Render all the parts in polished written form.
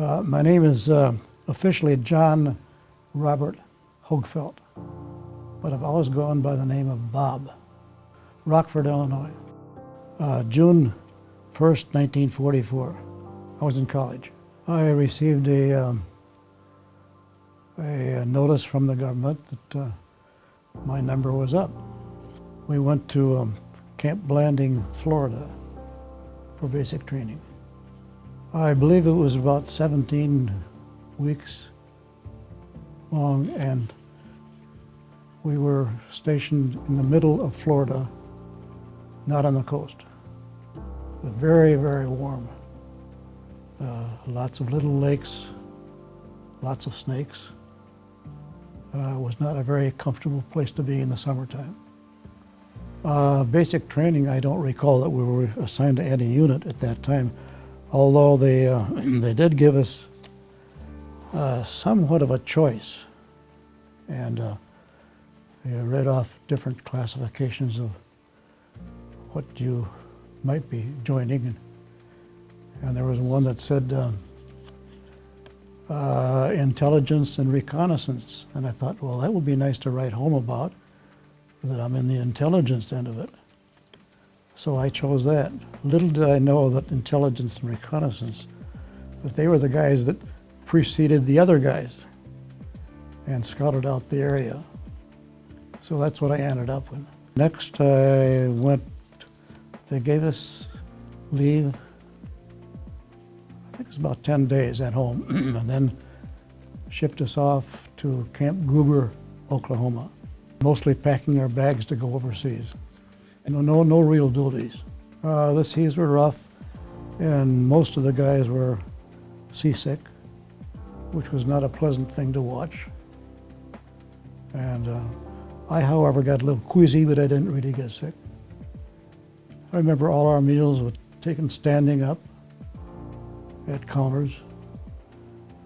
My name is officially John Robert Hogfeldt, but I've always gone by the name of Bob. Rockford, Illinois. June 1st, 1944. I was in college. I received a notice from the government that my number was up. We went to Camp Blanding, Florida for basic training. I believe it was about 17 weeks long, and we were stationed in the middle of Florida, not on the coast. It was very, very warm. Lots of little lakes, lots of snakes. It was not a very comfortable place to be in the summertime. Basic training, I don't recall that we were assigned to any unit at that time, although they did give us somewhat of a choice. And they read off different classifications of what you might be joining. And there was one that said intelligence and reconnaissance. And I thought, well, that would be nice to write home about, that I'm in the intelligence end of it. So I chose that. Little did I know that intelligence and reconnaissance, that they were the guys that preceded the other guys and scouted out the area. So that's what I ended up with. Next I went, they gave us leave, I think it was about 10 days at home, and then shipped us off to Camp Gruber, Oklahoma, mostly packing our bags to go overseas. No real duties. The seas were rough, and most of the guys were seasick, which was not a pleasant thing to watch. And I, however, got a little queasy, but I didn't really get sick. I remember all our meals were taken standing up at counters.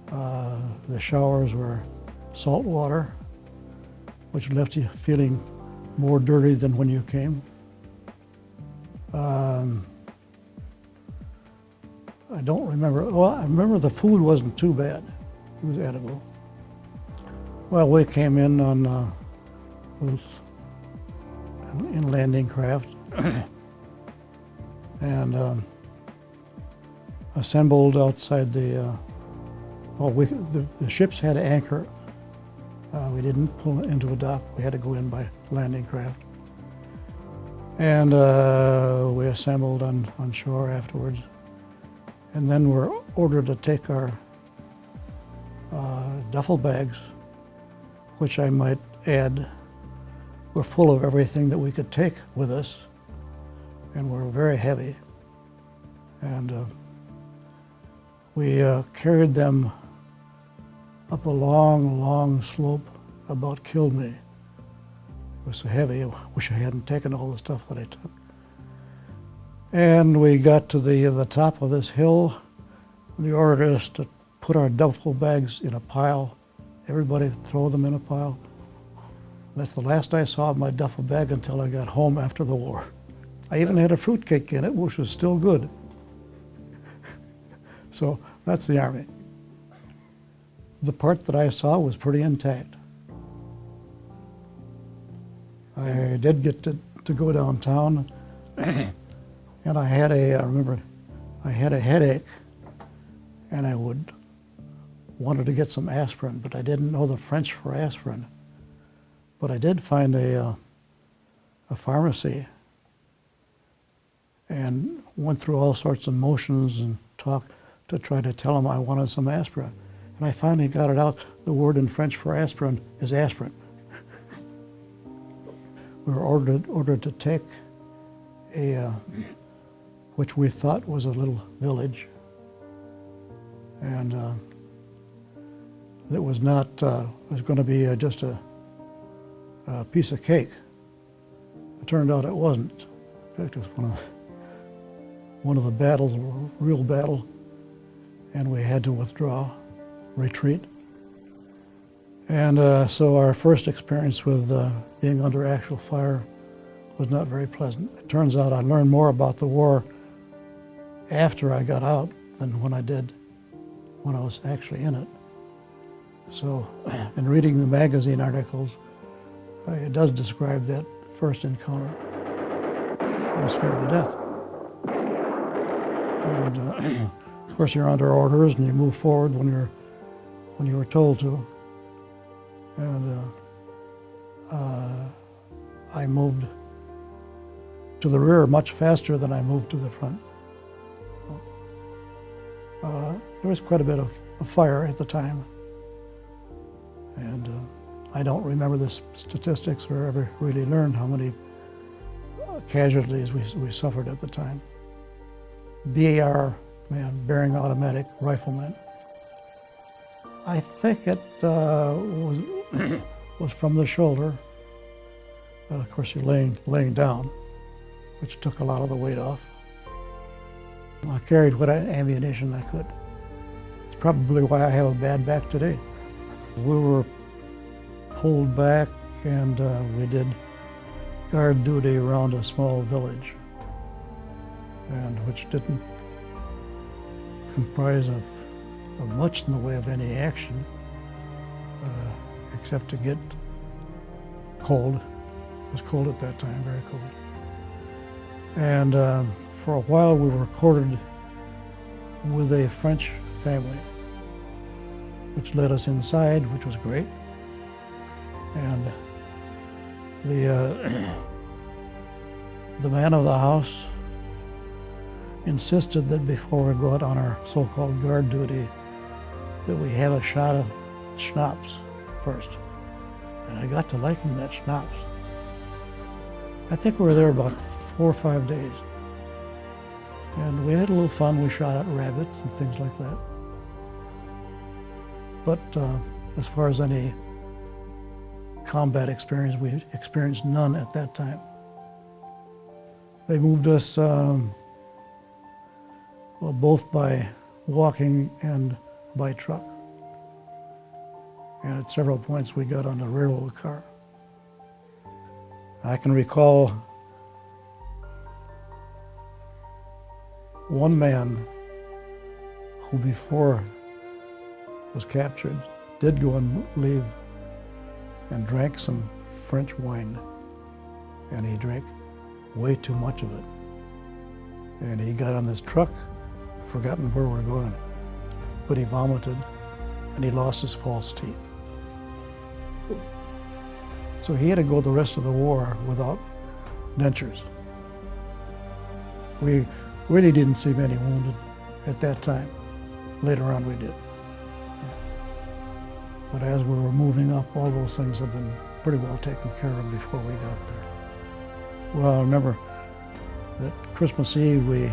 The showers were salt water, which left you feeling more dirty than when you came. I don't remember, well, I remember the food wasn't too bad. It was edible. Well, we came in on in landing craft and assembled outside the, the ships had to anchor. We didn't pull into a dock. We had to go in by landing craft. And we assembled on shore afterwards. And then we're ordered to take our duffel bags, which I might add were full of everything that we could take with us, and were very heavy. And we carried them up a long, long slope, about killed me. It was so heavy, I wish I hadn't taken all the stuff that I took. And we got to the top of this hill. They ordered us to put our duffel bags in a pile. Everybody throw them in a pile. That's the last I saw of my duffel bag until I got home after the war. I even had a fruitcake in it, which was still good. So that's the Army. The part that I saw was pretty intact. I did get to go downtown, and I remember I had a headache, and I wanted to get some aspirin, but I didn't know the French for aspirin. But I did find a pharmacy and went through all sorts of motions and talked to try to tell them I wanted some aspirin. And I finally got it out. The word in French for aspirin is aspirin. We were ordered to take which we thought was a little village. And it was not, it was going to be just a piece of cake. It turned out it wasn't. In fact, it was one of the battles, a real battle, and we had to withdraw, retreat. And so our first experience with being under actual fire was not very pleasant. It turns out I learned more about the war after I got out than when I did when I was actually in it. So, in reading the magazine articles, it does describe that first encounter. I was scared to death. And of course, you're under orders and you move forward when you were told to. And I moved to the rear much faster than I moved to the front. There was quite a bit of fire at the time. And I don't remember the statistics or ever really learned how many casualties we suffered at the time. BAR, man, bearing automatic rifleman. I think it was was from the shoulder. Of course, you're laying down, which took a lot of the weight off. I carried what ammunition I could. It's probably why I have a bad back today. We were pulled back and we did guard duty around a small village, and which didn't comprise of much in the way of any action, except to get cold. It was cold at that time, very cold. And for a while we were quartered with a French family, which led us inside, which was great. And the man of the house insisted that before we go out on our so-called guard duty, that we have a shot of schnapps first. And I got to liking that schnapps. I think we were there about 4 or 5 days. And we had a little fun. We shot at rabbits and things like that. But as far as any combat experience, we experienced none at that time. They moved us both by walking and by truck. And at several points we got on a railroad car. I can recall one man who before was captured did go and leave and drank some French wine. And he drank way too much of it. And he got on this truck, forgotten where we're going, but he vomited and he lost his false teeth. So he had to go the rest of the war without dentures. We really didn't see many wounded at that time. Later on we did. But as we were moving up, all those things had been pretty well taken care of before we got there. Well, I remember that Christmas Eve we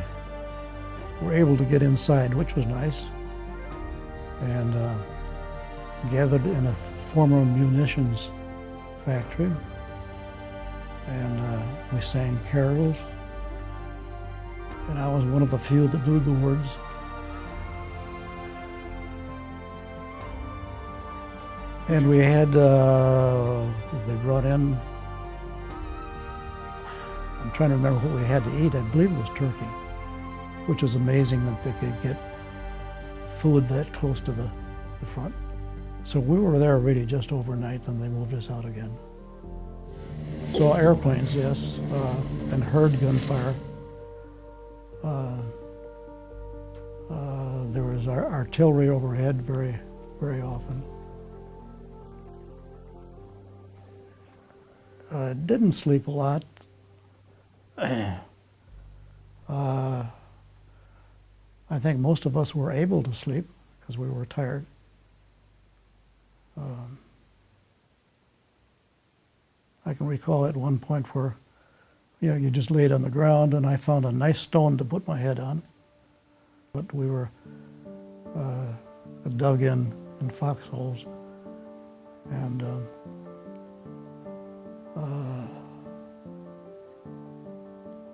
were able to get inside, which was nice, and gathered in a former munitions factory, and we sang carols, and I was one of the few that knew the words. And we had, they brought in, I'm trying to remember what we had to eat. I believe it was turkey, which is amazing that they could get food that close to the front. So we were there really just overnight, and they moved us out again. So airplanes, yes, and heard gunfire. There was artillery overhead very, very often. Didn't sleep a lot. I think most of us were able to sleep because we were tired. I can recall at one point where, you just laid on the ground, and I found a nice stone to put my head on. But we were dug in foxholes, and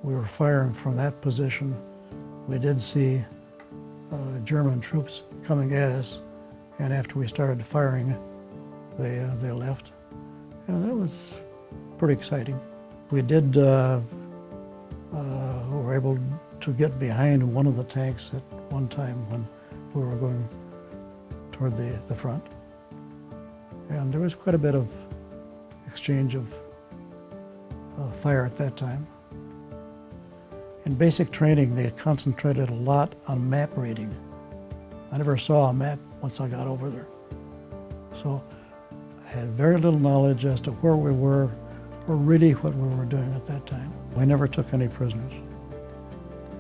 we were firing from that position. We did see German troops coming at us, and after we started firing, they left, and that was pretty exciting. We did were able to get behind one of the tanks at one time when we were going toward the front. And there was quite a bit of exchange of fire at that time. In basic training, they concentrated a lot on map reading. I never saw a map once I got over there. So I had very little knowledge as to where we were or really what we were doing at that time. We never took any prisoners.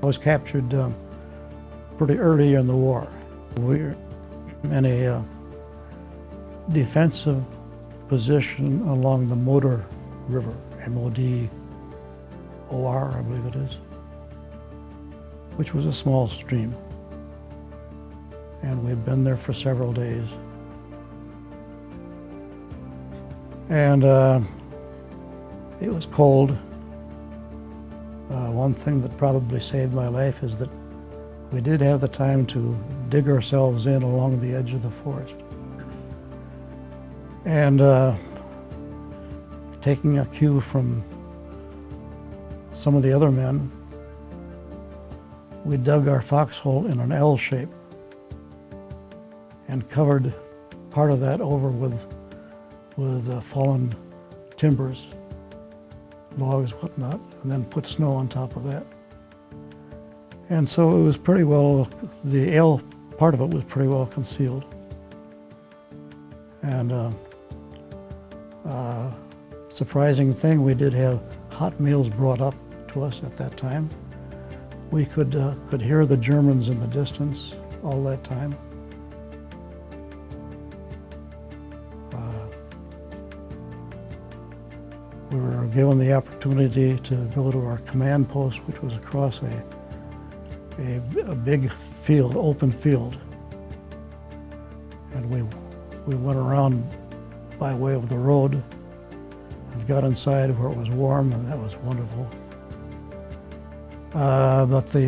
I was captured pretty early in the war. We were in a defensive position along the Motor River, M-O-D-O-R, I believe it is, which was a small stream. And we'd been there for several days. And it was cold. One thing that probably saved my life is that we did have the time to dig ourselves in along the edge of the forest. And taking a cue from some of the other men, we dug our foxhole in an L shape and covered part of that over with fallen timbers, logs, whatnot, and then put snow on top of that. And so it was pretty well, the L part of it was pretty well concealed. And surprising thing, we did have hot meals brought up to us at that time. We could hear the Germans in the distance all that time. We were given the opportunity to go to our command post, which was across a big field, open field. And we went around by way of the road and got inside where it was warm, and that was wonderful. But they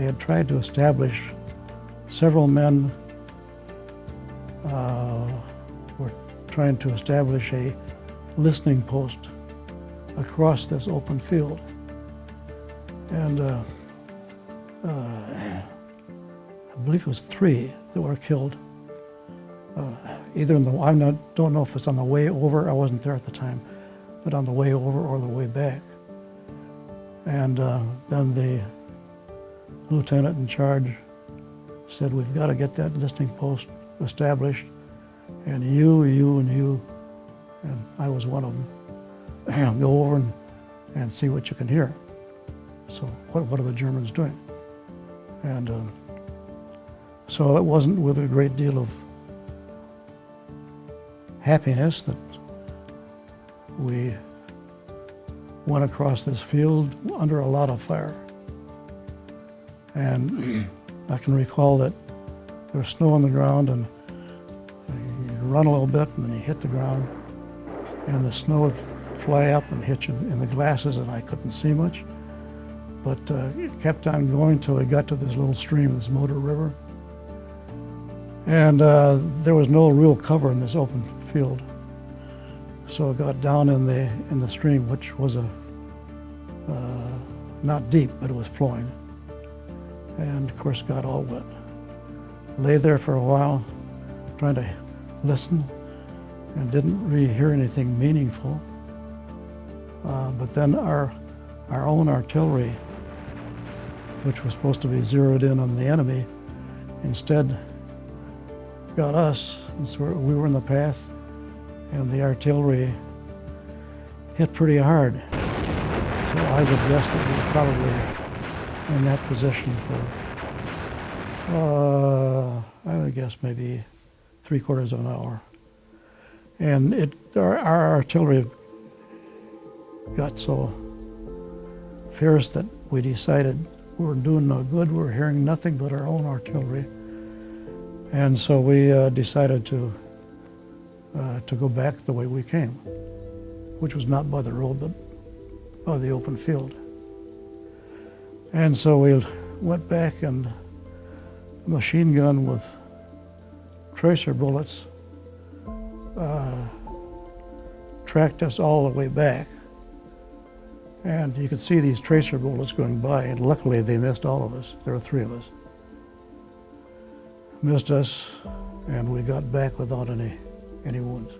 had tried to establish, several men were trying to establish a listening post across this open field. And I believe it was 3 that were killed. Either don't know if it's on the way over, I wasn't there at the time, but on the way over or the way back. And then the lieutenant in charge said, "We've got to get that listening post established, and you, and I was one of them, go over and see what you can hear." So what are the Germans doing? And so it wasn't with a great deal of happiness that we went across this field under a lot of fire. And I can recall that there was snow on the ground, and you run a little bit and then you hit the ground, and the snow would fly up and hit you in the glasses, and I couldn't see much. But it kept on going till we got to this little stream, this Motor River. And there was no real cover in this open field. So I got down in the stream, which was not deep, but it was flowing. And of course got all wet. Lay there for a while, trying to listen, and didn't really hear anything meaningful. But then our own artillery, which was supposed to be zeroed in on the enemy, instead got us, and so we were in the path, and the artillery hit pretty hard. So I would guess that we were probably in that position for, I would guess maybe 3/4 of an hour. And our artillery got so fierce that we decided we were doing no good. We were hearing nothing but our own artillery. And so we decided to go back the way we came, which was not by the road, but by the open field. And so we went back, and a machine gun with tracer bullets tracked us all the way back. And you could see these tracer bullets going by, and luckily they missed all of us. There were 3 of us. missed us, and we got back without any wounds.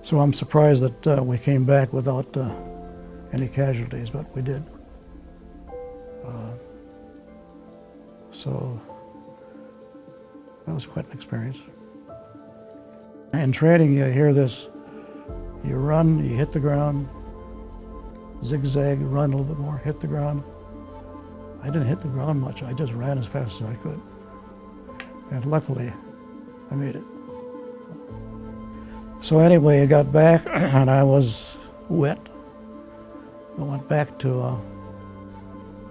So I'm surprised that we came back without any casualties, but we did. So that was quite an experience. In training, you hear this: you run, you hit the ground, zigzag, run a little bit more, hit the ground. I didn't hit the ground much. I just ran as fast as I could. And luckily, I made it. So anyway, I got back and I was wet. I went back to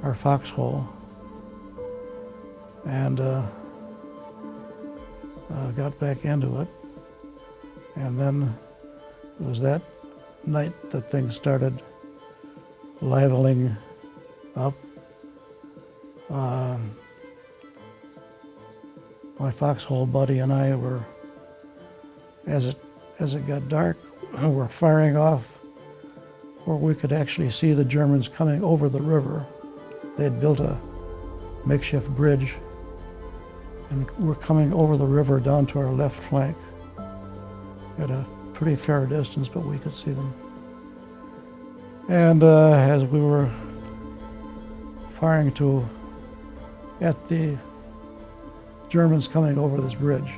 our foxhole and got back into it. And then it was that night that things started leveling up. My foxhole buddy and I were, as it got dark, were firing off where we could actually see the Germans coming over the river. They'd built a makeshift bridge and were coming over the river down to our left flank at a pretty fair distance, but we could see them. And as we were firing at the Germans coming over this bridge,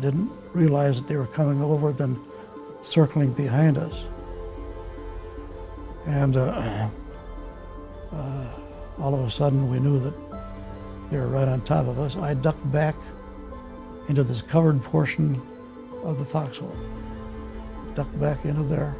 didn't realize that they were coming over, then circling behind us. And all of a sudden we knew that they were right on top of us. I ducked back into this covered portion of the foxhole, ducked back into there,